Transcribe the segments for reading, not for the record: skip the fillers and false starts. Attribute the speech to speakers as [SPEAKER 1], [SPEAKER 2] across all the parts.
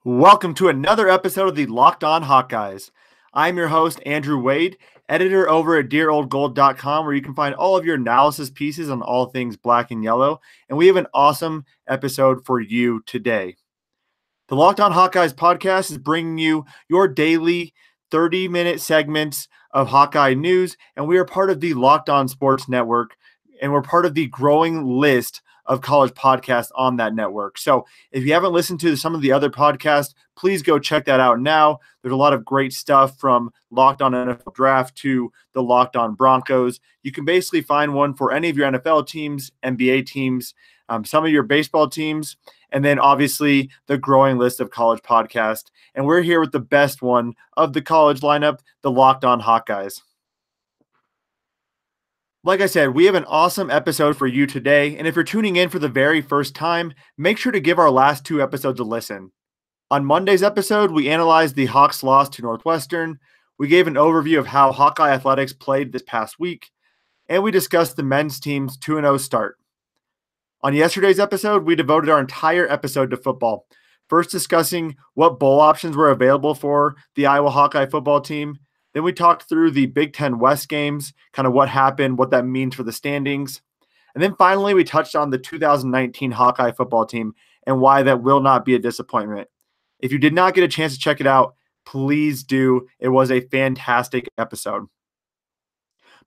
[SPEAKER 1] Welcome to another episode of the Locked On Hawkeyes. I'm your host, Andrew Wade, editor over at dearoldgold.com, where you can find all of your analysis pieces on all things black and yellow. And we have an awesome episode for you today. The Locked On Hawkeyes podcast is bringing you your daily 30-minute segments of Hawkeye news, and we are part of the Locked On Sports Network, and we're part of the growing list of college podcasts on that network. So if you haven't listened to some of the other podcasts, please go check that out now. There's a lot of great stuff from Locked On NFL Draft to the Locked On Broncos. You can basically find one for any of your NFL teams, NBA teams, some of your baseball teams, and then obviously the growing list of college podcasts. And we're here with the best one of the college lineup, the Locked On Hawkeyes. Like I said, we have an awesome episode for you today, and if you're tuning in for the very first time, make sure to give our last two episodes a listen. On Monday's episode, we analyzed the Hawks' loss to Northwestern, we gave an overview of how Hawkeye Athletics played this past week, and we discussed the men's team's 2-0 start. On yesterday's episode, we devoted our entire episode to football, first discussing what bowl options were available for the Iowa Hawkeye football team. Then we talked through the Big Ten West games, kind of what happened, what that means for the standings. And then finally, we touched on the 2019 Hawkeye football team and why that will not be a disappointment. If you did not get a chance to check it out, please do. It was a fantastic episode.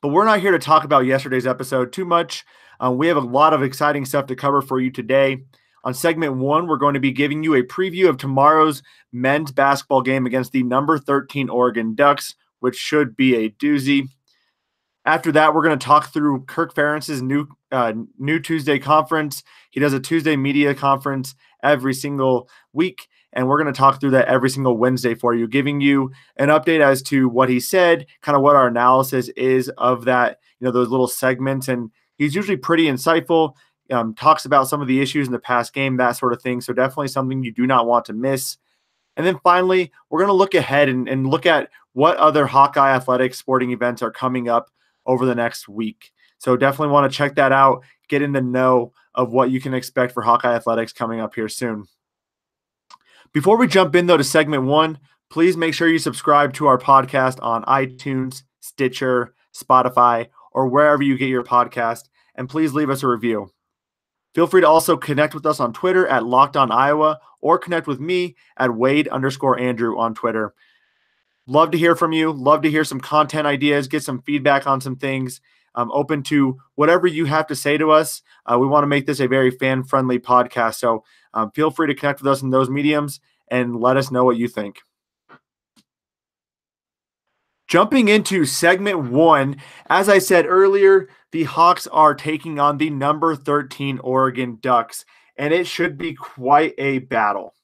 [SPEAKER 1] But we're not here to talk about yesterday's episode too much. We have a lot of exciting stuff to cover for you today. On segment 1, we're going to be giving you a preview of tomorrow's men's basketball game against the number 13 Oregon Ducks, which should be a doozy. After that, we're going to talk through Kirk Ferentz's new Tuesday conference. He does a Tuesday media conference every single week, and we're going to talk through that every single Wednesday for you, giving you an update as to what he said, kind of what our analysis is of that, those little segments. And he's usually pretty insightful, talks about some of the issues in the past game, that sort of thing. So definitely something you do not want to miss. And then finally, we're going to look ahead and look at what other Hawkeye athletic sporting events are coming up over the next week. So definitely want to check that out, get in the know of what you can expect for Hawkeye athletics coming up here soon. Before we jump in, though, to segment 1, please make sure you subscribe to our podcast on iTunes, Stitcher, Spotify, or wherever you get your podcast, and please leave us a review. Feel free to also connect with us on Twitter at LockedOnIowa or connect with me at Wade_Andrew on Twitter. Love to hear from you. Love to hear some content ideas, get some feedback on some things. I'm open to whatever you have to say to us. We want to make this a very fan-friendly podcast, so feel free to connect with us in those mediums and let us know what you think. Jumping into segment 1, as I said earlier, the Hawks are taking on the number 13 Oregon Ducks, and it should be quite a battle.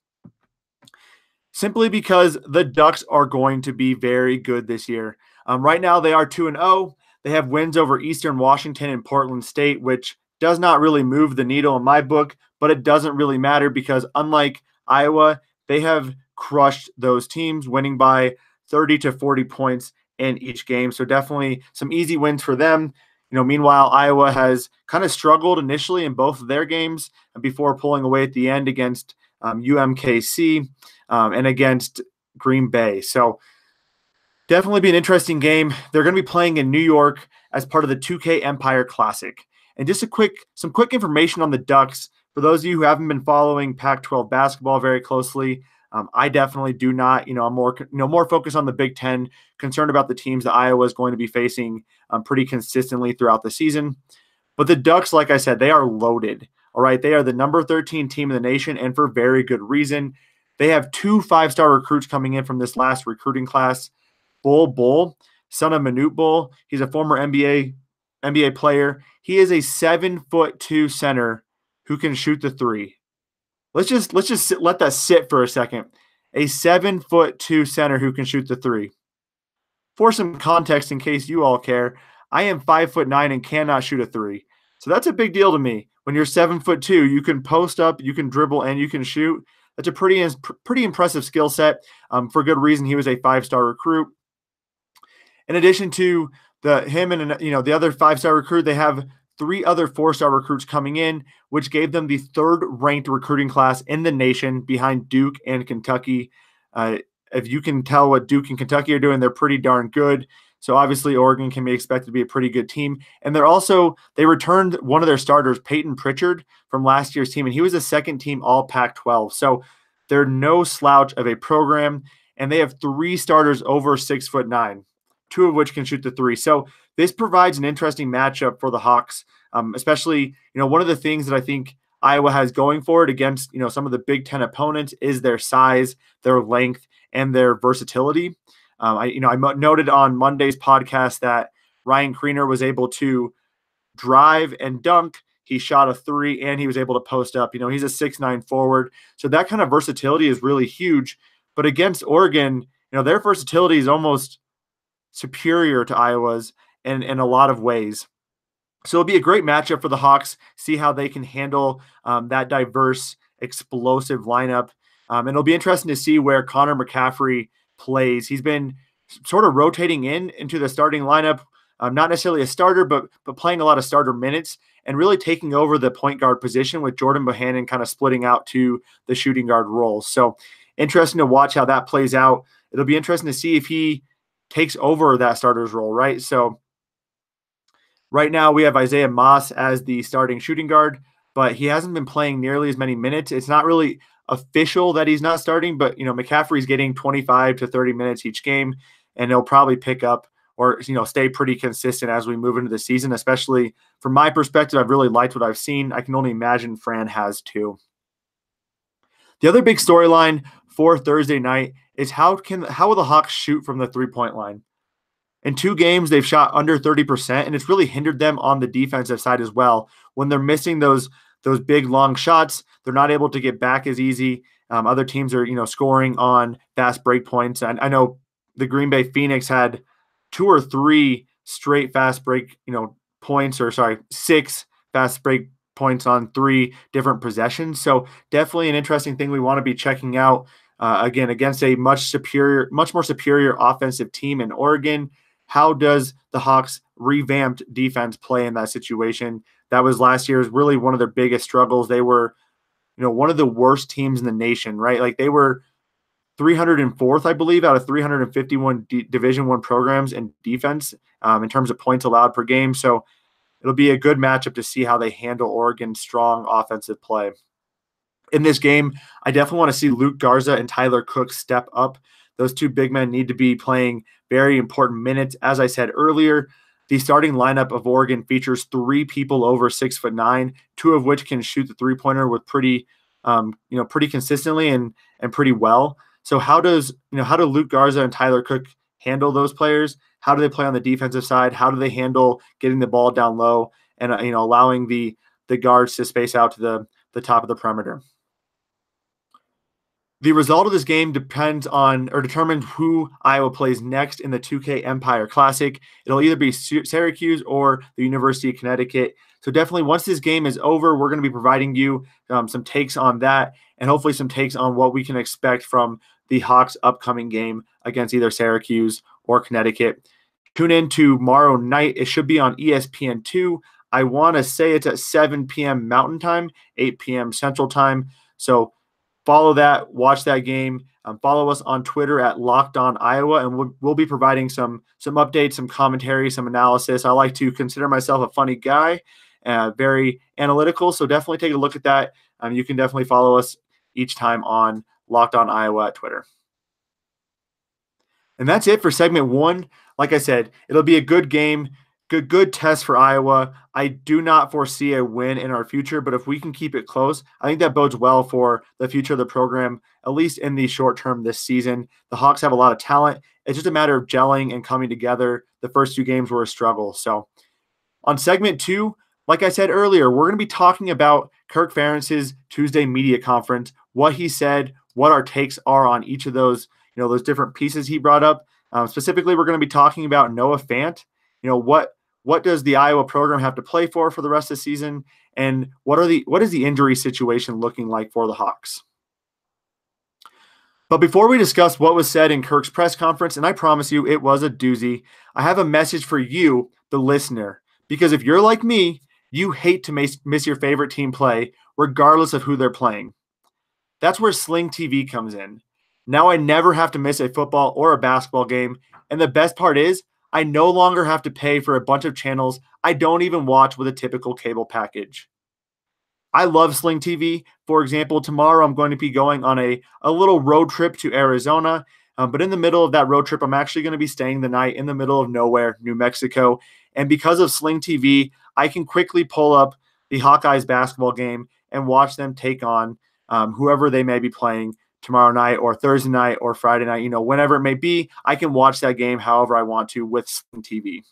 [SPEAKER 1] Simply because the Ducks are going to be very good this year. Right now, they are 2-0. They have wins over Eastern Washington and Portland State, which does not really move the needle in my book, but it doesn't really matter because unlike Iowa, they have crushed those teams, winning by 30 to 40 points in each game. So definitely some easy wins for them. Meanwhile, Iowa has kind of struggled initially in both of their games before pulling away at the end against UMKC and against Green Bay. So definitely be an interesting game. They're going to be playing in New York as part of the 2K Empire Classic. And just some quick information on the Ducks. For those of you who haven't been following Pac-12 basketball very closely, I definitely do not. I'm more focused on the Big Ten, concerned about the teams that Iowa is going to be facing pretty consistently throughout the season. But the Ducks, like I said, they are loaded. All right, they are the number 13 team in the nation, and for very good reason. They have 2 5-star recruits coming in from this last recruiting class. Bull, son of Manute Bull. He's a former NBA player. He is a 7'2" center who can shoot the three. Let's just let that sit for a second. A 7'2" center who can shoot the three. For some context, in case you all care, I am 5'9" and cannot shoot a three. So that's a big deal to me. When you're 7'2", you can post up, you can dribble, and you can shoot. That's a pretty impressive skill set. For good reason, he was a 5-star recruit. In addition to him and the other 5-star recruit, they have 3 other 4-star recruits coming in, which gave them the 3rd ranked recruiting class in the nation behind Duke and Kentucky. If you can tell what Duke and Kentucky are doing, they're pretty darn good. So obviously Oregon can be expected to be a pretty good team. And they returned one of their starters, Peyton Pritchard, from last year's team, and he was a second team All Pac-12. So they're no slouch of a program, and they have 3 starters over 6'9", 2 of which can shoot the 3. So this provides an interesting matchup for the Hawks, especially, one of the things that I think Iowa has going for it against, some of the Big Ten opponents is their size, their length, and their versatility. I noted on Monday's podcast that Ryan Kriener was able to drive and dunk. He shot a 3 and he was able to post up. He's a 6'9" forward. So that kind of versatility is really huge. But against Oregon, their versatility is almost superior to Iowa's in a lot of ways. So it'll be a great matchup for the Hawks, see how they can handle that diverse, explosive lineup. And it'll be interesting to see where Connor McCaffrey plays. He's been sort of rotating into the starting lineup, not necessarily a starter, but playing a lot of starter minutes and really taking over the point guard position with Jordan Bohannon kind of splitting out to the shooting guard role. So interesting to watch how that plays out. It'll be interesting to see if he takes over that starter's role, right? So right now we have Isaiah Moss as the starting shooting guard, but he hasn't been playing nearly as many minutes. It's not really official that he's not starting, but McCaffrey's getting 25 to 30 minutes each game, and he'll probably pick up or stay pretty consistent as we move into the season. Especially from my perspective, I've really liked what I've seen. I can only imagine Fran has too. The other big storyline for Thursday night is how will the Hawks shoot from the 3-point line? In 2 games, they've shot under 30%, and it's really hindered them on the defensive side as well. When they're missing those big, long shots, they're not able to get back as easy. Other teams are, scoring on fast break points. And I know the Green Bay Phoenix had 2 or 3 straight fast break, points, 6 fast break points on 3 different possessions. So definitely an interesting thing we want to be checking out, again, against a much more superior offensive team in Oregon. How does the Hawks' revamped defense play in that situation? That was last year's really one of their biggest struggles. They were, one of the worst teams in the nation, right? Like they were 304th, I believe, out of 351 Division I programs in defense in terms of points allowed per game. So it'll be a good matchup to see how they handle Oregon's strong offensive play. In this game, I definitely want to see Luke Garza and Tyler Cook step up. Those 2 big men need to be playing very important minutes. As I said earlier, the starting lineup of Oregon features 3 people over 6'9", 2 of which can shoot the 3-pointer with pretty consistently and pretty well. So how do Luke Garza and Tyler Cook handle those players? How do they play on the defensive side? How do they handle getting the ball down low and allowing the guards to space out to the top of the perimeter? The result of this game determines who Iowa plays next in the 2K Empire Classic. It'll either be Syracuse or the University of Connecticut. So definitely once this game is over, we're going to be providing you some takes on that and hopefully some takes on what we can expect from the Hawks' upcoming game against either Syracuse or Connecticut. Tune in tomorrow night. It should be on ESPN2. I want to say it's at 7 p.m. Mountain Time, 8 p.m. Central Time. So follow that, watch that game. Follow us on Twitter at LockedOnIowa, and we'll be providing some updates, some commentary, some analysis. I like to consider myself a funny guy, very analytical, so definitely take a look at that. You can definitely follow us each time on Locked On Iowa at Twitter. And that's it for segment 1. Like I said, it'll be a good game, good test for Iowa. I do not foresee a win in our future, but if we can keep it close, I think that bodes well for the future of the program, at least in the short term this season. The Hawks have a lot of talent. It's just a matter of gelling and coming together. The first 2 games were a struggle. So on segment 2, like I said earlier, we're going to be talking about Kirk Ferentz's Tuesday media conference, what he said, what our takes are on each of those, those different pieces he brought up. Specifically, we're going to be talking about Noah Fant. What does the Iowa program have to play for the rest of the season, and what is the injury situation looking like for the Hawks? But before we discuss what was said in Kirk's press conference, and I promise you it was a doozy, I have a message for you, the listener, because if you're like me You hate to miss your favorite team play, regardless of who they're playing. That's where Sling TV comes in. Now I never have to miss a football or a basketball game. And the best part is, I no longer have to pay for a bunch of channels I don't even watch with a typical cable package. I love Sling TV. For example, tomorrow I'm going to be going on a little road trip to Arizona. But in the middle of that road trip, I'm actually going to be staying the night in the middle of nowhere, New Mexico. And because of Sling TV, I can quickly pull up the Hawkeyes basketball game and watch them take on whoever they may be playing tomorrow night or Thursday night or Friday night. Whenever it may be, I can watch that game however I want to with Sling TV.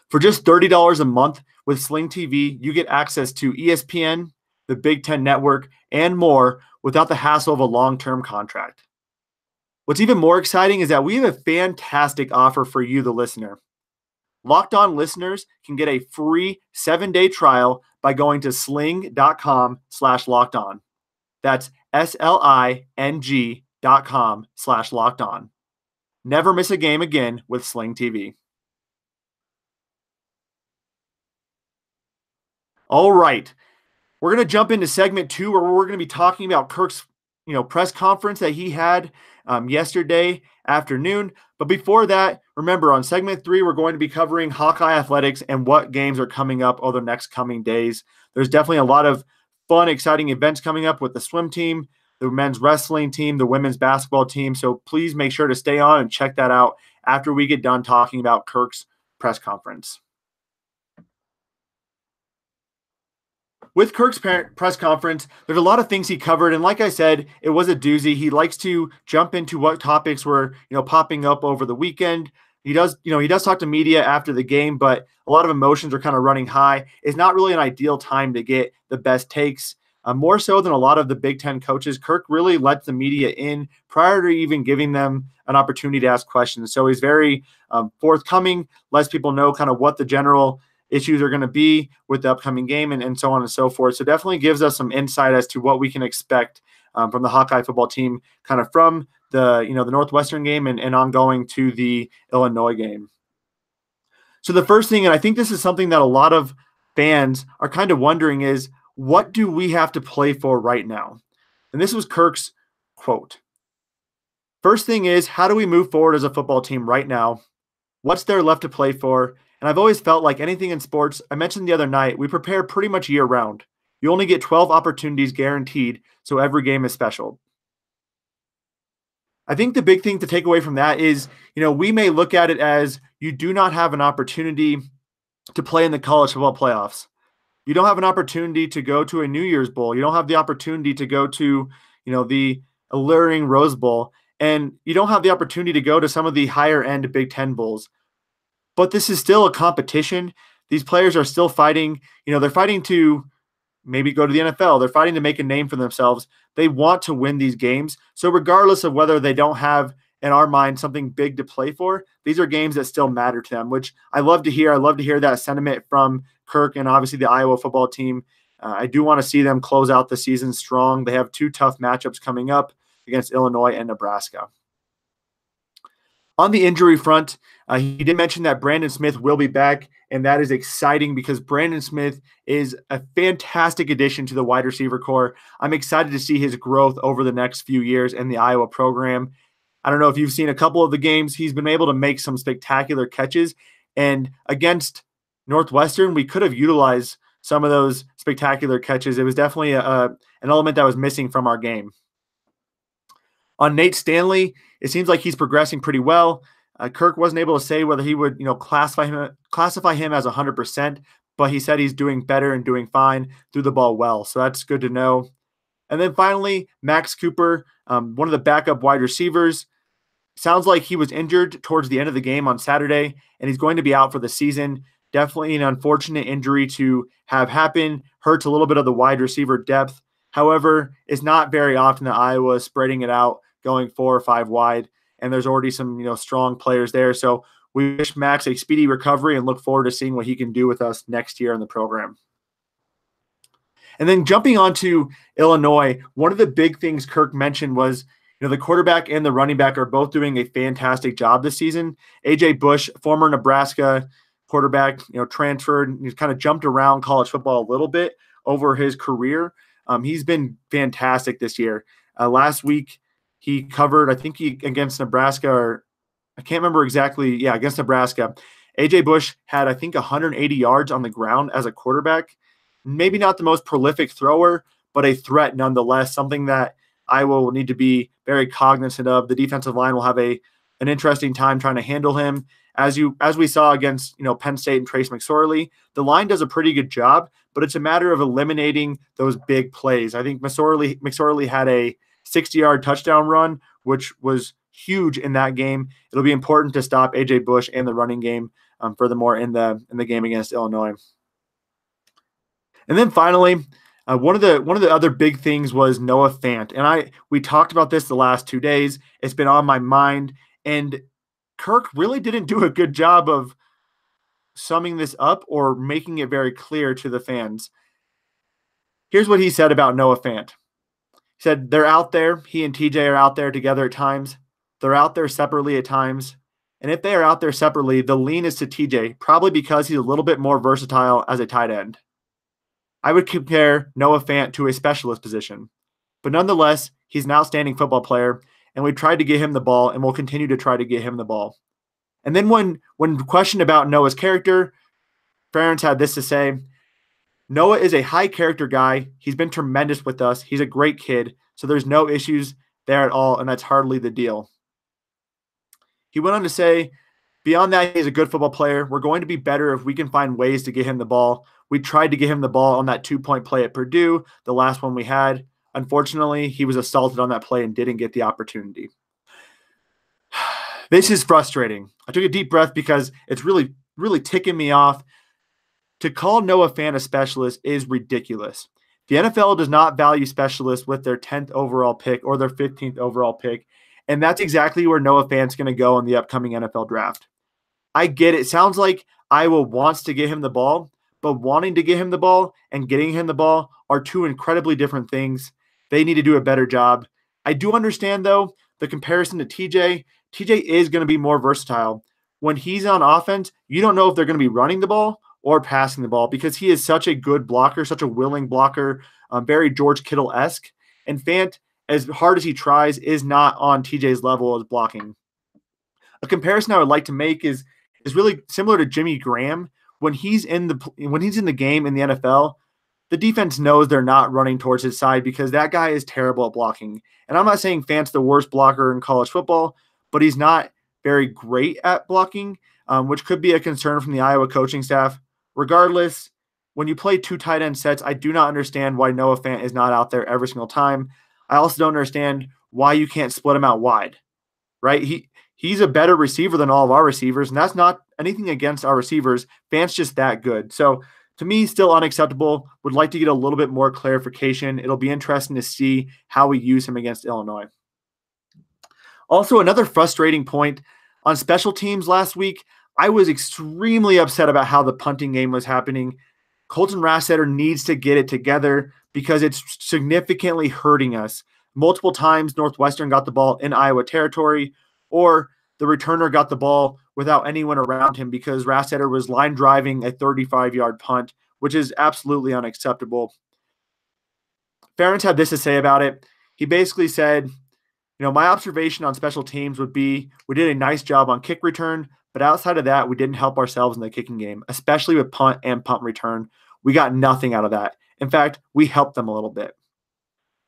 [SPEAKER 1] For just $30 a month with Sling TV, you get access to ESPN, the Big Ten Network, and more without the hassle of a long-term contract. What's even more exciting is that we have a fantastic offer for you, the listener. Locked On listeners can get a free 7-day trial by going to sling.com/lockedon. That's SLING.com/lockedon. Never miss a game again with Sling TV. All right. We're going to jump into segment 2 where we're going to be talking about Kirk's press conference that he had yesterday afternoon. But before that, remember on segment 3, we're going to be covering Hawkeye athletics and what games are coming up over the next coming days. There's definitely a lot of fun, exciting events coming up with the swim team, the men's wrestling team, the women's basketball team. So please make sure to stay on and check that out after we get done talking about Kirk's press conference. With Kirk's press conference, there's a lot of things he covered. And like I said, it was a doozy. He likes to jump into what topics were, popping up over the weekend. He does talk to media after the game, but a lot of emotions are kind of running high. It's not really an ideal time to get the best takes. More so than a lot of the Big Ten coaches, Kirk really lets the media in prior to even giving them an opportunity to ask questions. So he's very forthcoming, lets people know kind of what the general issues are going to be with the upcoming game and so on and so forth. So definitely gives us some insight as to what we can expect from the Hawkeye football team, kind of from the Northwestern game and ongoing to the Illinois game. So the first thing, and I think this is something that a lot of fans are kind of wondering, is what do we have to play for right now? And this was Kirk's quote. First thing is, how do we move forward as a football team right now? What's there left to play for? And I've always felt like anything in sports, I mentioned the other night, we prepare pretty much year-round. You only get 12 opportunities guaranteed, so every game is special. I think the big thing to take away from that is, we may look at it as you do not have an opportunity to play in the college football playoffs. You don't have an opportunity to go to a New Year's Bowl. You don't have the opportunity to go to, the alluring Rose Bowl. And you don't have the opportunity to go to some of the higher-end Big Ten bowls. But this is still a competition. These players are still fighting. They're fighting to maybe go to the NFL. They're fighting to make a name for themselves. They want to win these games. So regardless of whether they don't have, in our mind, something big to play for, these are games that still matter to them, which I love to hear. I love to hear that sentiment from Kirk and obviously the Iowa football team. I do want to see them close out the season strong. They have 2 tough matchups coming up against Illinois and Nebraska. On the injury front, he did mention that Brandon Smith will be back, and that is exciting because Brandon Smith is a fantastic addition to the wide receiver core. I'm excited to see his growth over the next few years in the Iowa program. I don't know if you've seen a couple of the games. He's been able to make some spectacular catches, and against Northwestern, we could have utilized some of those spectacular catches. It was definitely an element that was missing from our game. On Nate Stanley, it seems like he's progressing pretty well. Kirk wasn't able to say whether he would, classify him as 100%, but he said he's doing better and doing fine, threw the ball well. So that's good to know. And then finally, Max Cooper, one of the backup wide receivers, sounds like he was injured towards the end of the game on Saturday, and he's going to be out for the season. Definitely an unfortunate injury to have happen. Hurts a little bit of the wide receiver depth. However, it's not very often that Iowa is spreading it out, going 4 or 5 wide, and there's already some strong players there. So we wish Max a speedy recovery and look forward to seeing what he can do with us next year in the program. And then jumping on to Illinois, one of the big things Kirk mentioned was the quarterback and the running back are both doing a fantastic job this season. A.J. Bush, former Nebraska quarterback, transferred. He's kind of jumped around college football a little bit over his career. He's been fantastic this year. Last week, he covered, I think against Nebraska, or I can't remember exactly. Yeah, against Nebraska. AJ Bush had, I think, 180 yards on the ground as a quarterback. Maybe not the most prolific thrower, but a threat nonetheless, something that Iowa will need to be very cognizant of. The defensive line will have an interesting time trying to handle him. As we saw against Penn State and Trace McSorley, the line does a pretty good job, but it's a matter of eliminating those big plays. I think McSorley had a 60-yard touchdown run, which was huge in that game. It'll be important to stop AJ Bush and the running game. Furthermore, in the game against Illinois, and then finally, one of the other big things was Noah Fant, and we talked about this the last 2 days. It's been on my mind, and Kirk really didn't do a good job of summing this up or making it very clear to the fans. Here's what he said about Noah Fant. He said, they're out there. He and TJ are out there together at times. They're out there separately at times. And if they are out there separately, the lean is to TJ, probably because he's a little bit more versatile as a tight end. I would compare Noah Fant to a specialist position. But nonetheless, he's an outstanding football player, and we tried to get him the ball, and we'll continue to try to get him the ball. And then when questioned about Noah's character, Ferentz had this to say: Noah is a high character guy. He's been tremendous with us. He's a great kid, so there's no issues there at all, and that's hardly the deal. He went on to say, beyond that, he's a good football player. We're going to be better if we can find ways to get him the ball. We tried to get him the ball on that 2-point play at Purdue, the last one we had. Unfortunately, he was assaulted on that play and didn't get the opportunity. This is frustrating. I took a deep breath because it's really, really ticking me off. To call Noah Fant a specialist is ridiculous. The NFL does not value specialists with their 10th overall pick or their 15th overall pick, and that's exactly where Noah Fant's going to go in the upcoming NFL draft. I get it. It sounds like Iowa wants to get him the ball, but wanting to get him the ball and getting him the ball are two incredibly different things. They need to do a better job. I do understand, though, the comparison to TJ. TJ is going to be more versatile. When he's on offense, you don't know if they're going to be running the ball or passing the ball because he is such a good blocker, such a willing blocker, very George Kittle-esque. And Fant, as hard as he tries, is not on TJ's level as blocking. A comparison I would like to make is really similar to Jimmy Graham. When he's in the game in the NFL, the defense knows they're not running towards his side because that guy is terrible at blocking. And I'm not saying Fant's the worst blocker in college football, but he's not very great at blocking, which could be a concern from the Iowa coaching staff. Regardless, when you play two tight end sets, I do not understand why Noah Fant is not out there every single time. I also don't understand why you can't split him out wide, right? He's a better receiver than all of our receivers, and that's not anything against our receivers. Fant's just that good. So to me, still unacceptable. Would like to get a little bit more clarification. It'll be interesting to see how we use him against Illinois. Also, another frustrating point on special teams last week, I was extremely upset about how the punting game was happening. Colton Rassetter needs to get it together because it's significantly hurting us. Multiple times, Northwestern got the ball in Iowa territory, or the returner got the ball without anyone around him because Rassetter was line driving a 35-yard punt, which is absolutely unacceptable. Ferentz had this to say about it. He basically said, my observation on special teams would be we did a nice job on kick return, but outside of that, we didn't help ourselves in the kicking game, especially with punt and punt return. We got nothing out of that. In fact, we helped them a little bit.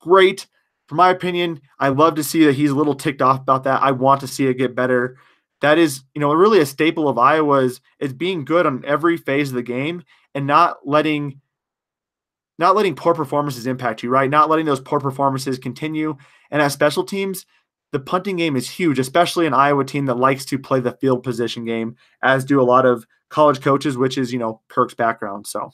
[SPEAKER 1] Great. For my opinion, I love to see that he's a little ticked off about that. I want to see it get better. That is, really a staple of Iowa's is being good on every phase of the game and not letting poor performances impact you, right? Not letting those poor performances continue. And as special teams, the punting game is huge, especially an Iowa team that likes to play the field position game, as do a lot of college coaches, which is, Kirk's background. So,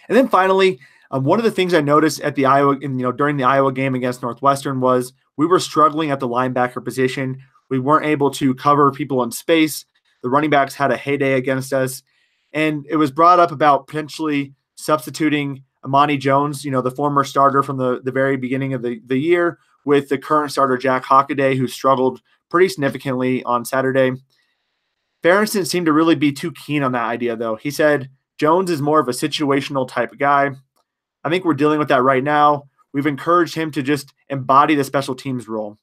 [SPEAKER 1] and then finally, one of the things I noticed at the during the Iowa game against Northwestern was we were struggling at the linebacker position. We weren't able to cover people in space. The running backs had a heyday against us, and it was brought up about potentially substituting Amani Jones, the former starter from the very beginning of the year, with the current starter Jack Hockaday, who struggled pretty significantly on Saturday. Ferguson seemed to really be too keen on that idea, though. He said Jones is more of a situational type of guy. I think we're dealing with that right now. We've encouraged him to just embody the special teams role.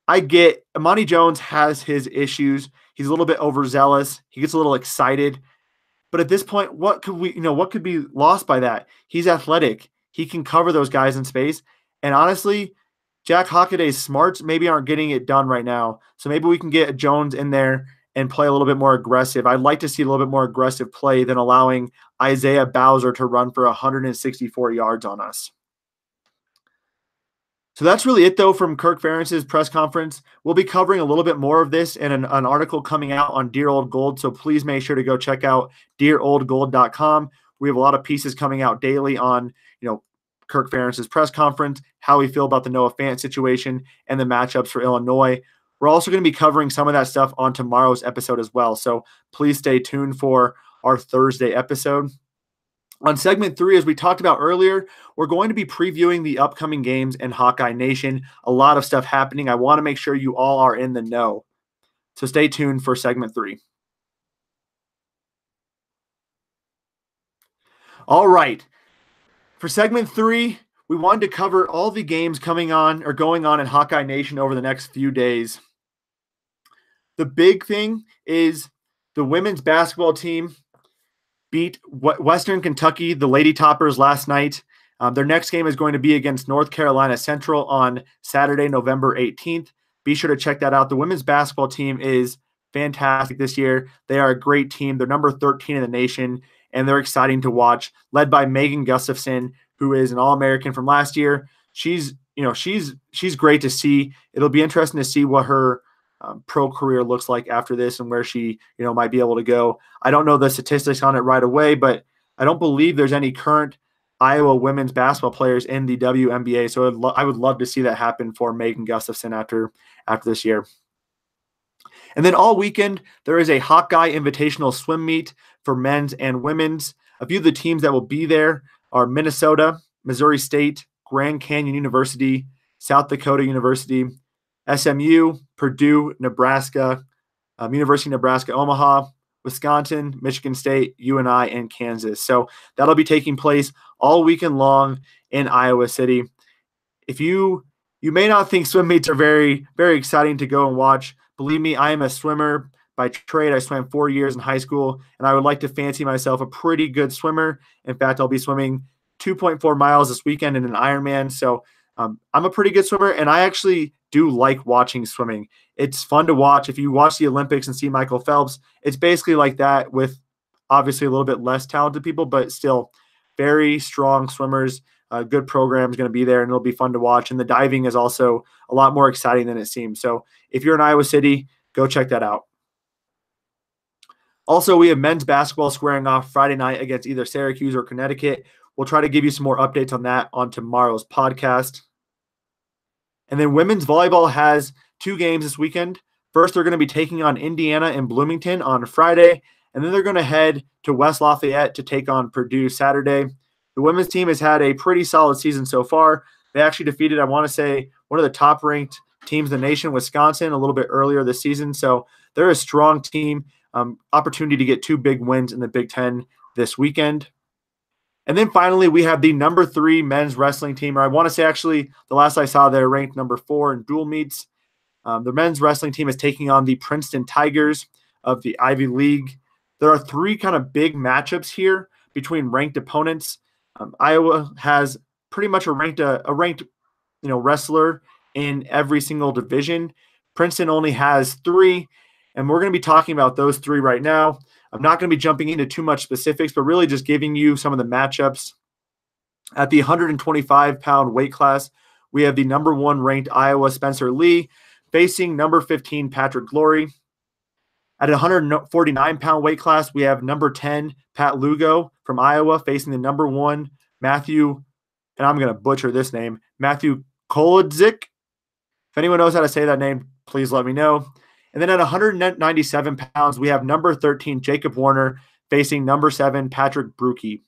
[SPEAKER 1] I get Amani Jones has his issues. He's a little bit overzealous. He gets a little excited. But at this point, what could be lost by that? He's athletic. He can cover those guys in space. And honestly, Jack Hockaday's smarts maybe aren't getting it done right now. So maybe we can get Jones in there and play a little bit more aggressive. I'd like to see a little bit more aggressive play than allowing Isaiah Bowser to run for 164 yards on us. So that's really it, though, from Kirk Ferentz's press conference. We'll be covering a little bit more of this in an article coming out on Dear Old Gold, so please make sure to go check out dearoldgold.com. We have a lot of pieces coming out daily on, Kirk Ferentz's press conference, how we feel about the Noah Fant situation, and the matchups for Illinois. We're also going to be covering some of that stuff on tomorrow's episode as well, so please stay tuned for our Thursday episode. On segment 3, as we talked about earlier, we're going to be previewing the upcoming games in Hawkeye Nation. A lot of stuff happening. I want to make sure you all are in the know. So stay tuned for segment 3. All right. For segment 3, we wanted to cover all the games going on in Hawkeye Nation over the next few days. The big thing is the women's basketball team beat Western Kentucky, the Lady Toppers, last night. Their next game is going to be against North Carolina Central on Saturday, November 18th. Be sure to check that out. The women's basketball team is fantastic this year. They are a great team. They're number 13 in the nation, and they're exciting to watch, led by Megan Gustafson, who is an All-American from last year. She's great to see. It'll be interesting to see what her pro career looks like after this and where she, might be able to go. I don't know the statistics on it right away, but I don't believe there's any current Iowa women's basketball players in the WNBA. So I would love to see that happen for Megan Gustafson after this year. And then all weekend, there is a Hawkeye Invitational swim meet for men's and women's. A few of the teams that will be there are Minnesota, Missouri State, Grand Canyon University, South Dakota University, SMU, Purdue, Nebraska, University of Nebraska, Omaha, Wisconsin, Michigan State, UNI, and Kansas. So that'll be taking place all weekend long in Iowa City. If you may not think swim meets are very, very exciting to go and watch, believe me, I am a swimmer by trade. I swam 4 years in high school, and I would like to fancy myself a pretty good swimmer. In fact, I'll be swimming 2.4 miles this weekend in an Ironman. So I'm a pretty good swimmer, and I actually do like watching swimming. It's fun to watch. If you watch the Olympics and see Michael Phelps, it's basically like that with obviously a little bit less talented people, but still very strong swimmers. Good program is going to be there, and it'll be fun to watch. And the diving is also a lot more exciting than it seems. So if you're in Iowa City, go check that out. Also, we have men's basketball squaring off Friday night against either Syracuse or Connecticut. We'll try to give you some more updates on that on tomorrow's podcast. And then women's volleyball has 2 games this weekend. First, they're going to be taking on Indiana and Bloomington on Friday, and then they're going to head to West Lafayette to take on Purdue Saturday. The women's team has had a pretty solid season so far. They actually defeated, I want to say, one of the top-ranked teams in the nation, Wisconsin, a little bit earlier this season. So they're a strong team. Opportunity to get 2 big wins in the Big Ten this weekend. And then finally, we have the number 3 men's wrestling team, or I want to say actually the last I saw they're ranked number 4 in dual meets. The men's wrestling team is taking on the Princeton Tigers of the Ivy League. There are 3 kind of big matchups here between ranked opponents. Iowa has pretty much a ranked wrestler in every single division. Princeton only has 3, and we're going to be talking about those 3 right now. I'm not going to be jumping into too much specifics, but really just giving you some of the matchups. At the 125-pound weight class, we have the number 1 ranked Iowa Spencer Lee facing number 15 Patrick Glory. At a 149-pound weight class, we have number 10 Pat Lugo from Iowa facing the number 1 Matthew, and I'm going to butcher this name, Matthew Kolodzik. If anyone knows how to say that name, please let me know. And then at 197 pounds, we have number 13, Jacob Warner, facing number 7, Patrick Brookie.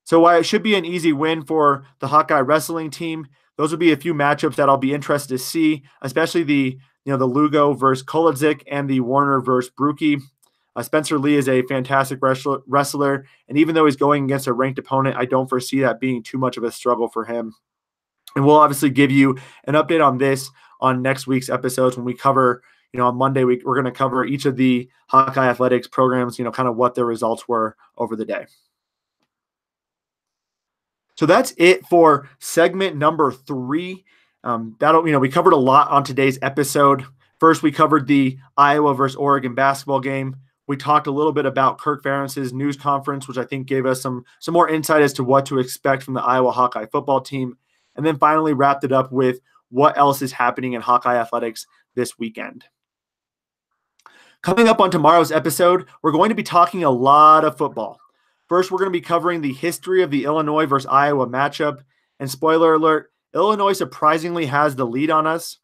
[SPEAKER 1] So while it should be an easy win for the Hawkeye wrestling team, those will be a few matchups that I'll be interested to see, especially the the Lugo versus Kolodzik and the Warner versus Brookie. Spencer Lee is a fantastic wrestler, and even though he's going against a ranked opponent, I don't foresee that being too much of a struggle for him. And we'll obviously give you an update on this on next week's episodes when we cover, on Monday, we're going to cover each of the Hawkeye Athletics programs, kind of what their results were over the day. So that's it for segment number 3. We covered a lot on today's episode. First, we covered the Iowa versus Oregon basketball game. We talked a little bit about Kirk Ferentz's news conference, which I think gave us some more insight as to what to expect from the Iowa Hawkeye football team. And then finally wrapped it up with what else is happening in Hawkeye athletics this weekend. Coming up on tomorrow's episode, we're going to be talking a lot of football. First, we're going to be covering the history of the Illinois versus Iowa matchup. And spoiler alert, Illinois surprisingly has the lead on us.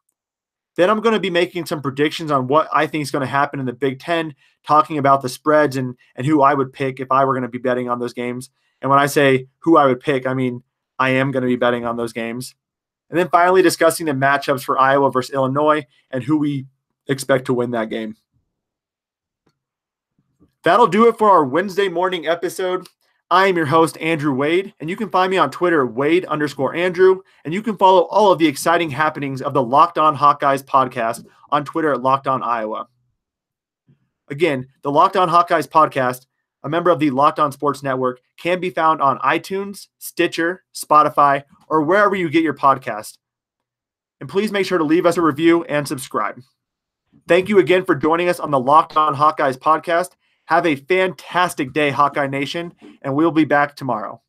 [SPEAKER 1] Then I'm going to be making some predictions on what I think is going to happen in the Big Ten, talking about the spreads and who I would pick if I were going to be betting on those games. And when I say who I would pick, I mean I am going to be betting on those games. And then finally discussing the matchups for Iowa versus Illinois and who we expect to win that game. That'll do it for our Wednesday morning episode. I am your host, Andrew Wade, and you can find me on Twitter, Wade_Andrew, and you can follow all of the exciting happenings of the Locked On Hawkeyes podcast on Twitter at Locked On Iowa. Again, the Locked On Hawkeyes podcast, a member of the Locked On Sports Network, can be found on iTunes, Stitcher, Spotify, or wherever you get your podcast. And please make sure to leave us a review and subscribe. Thank you again for joining us on the Locked On Hawkeyes podcast. Have a fantastic day, Hawkeye Nation, and we'll be back tomorrow.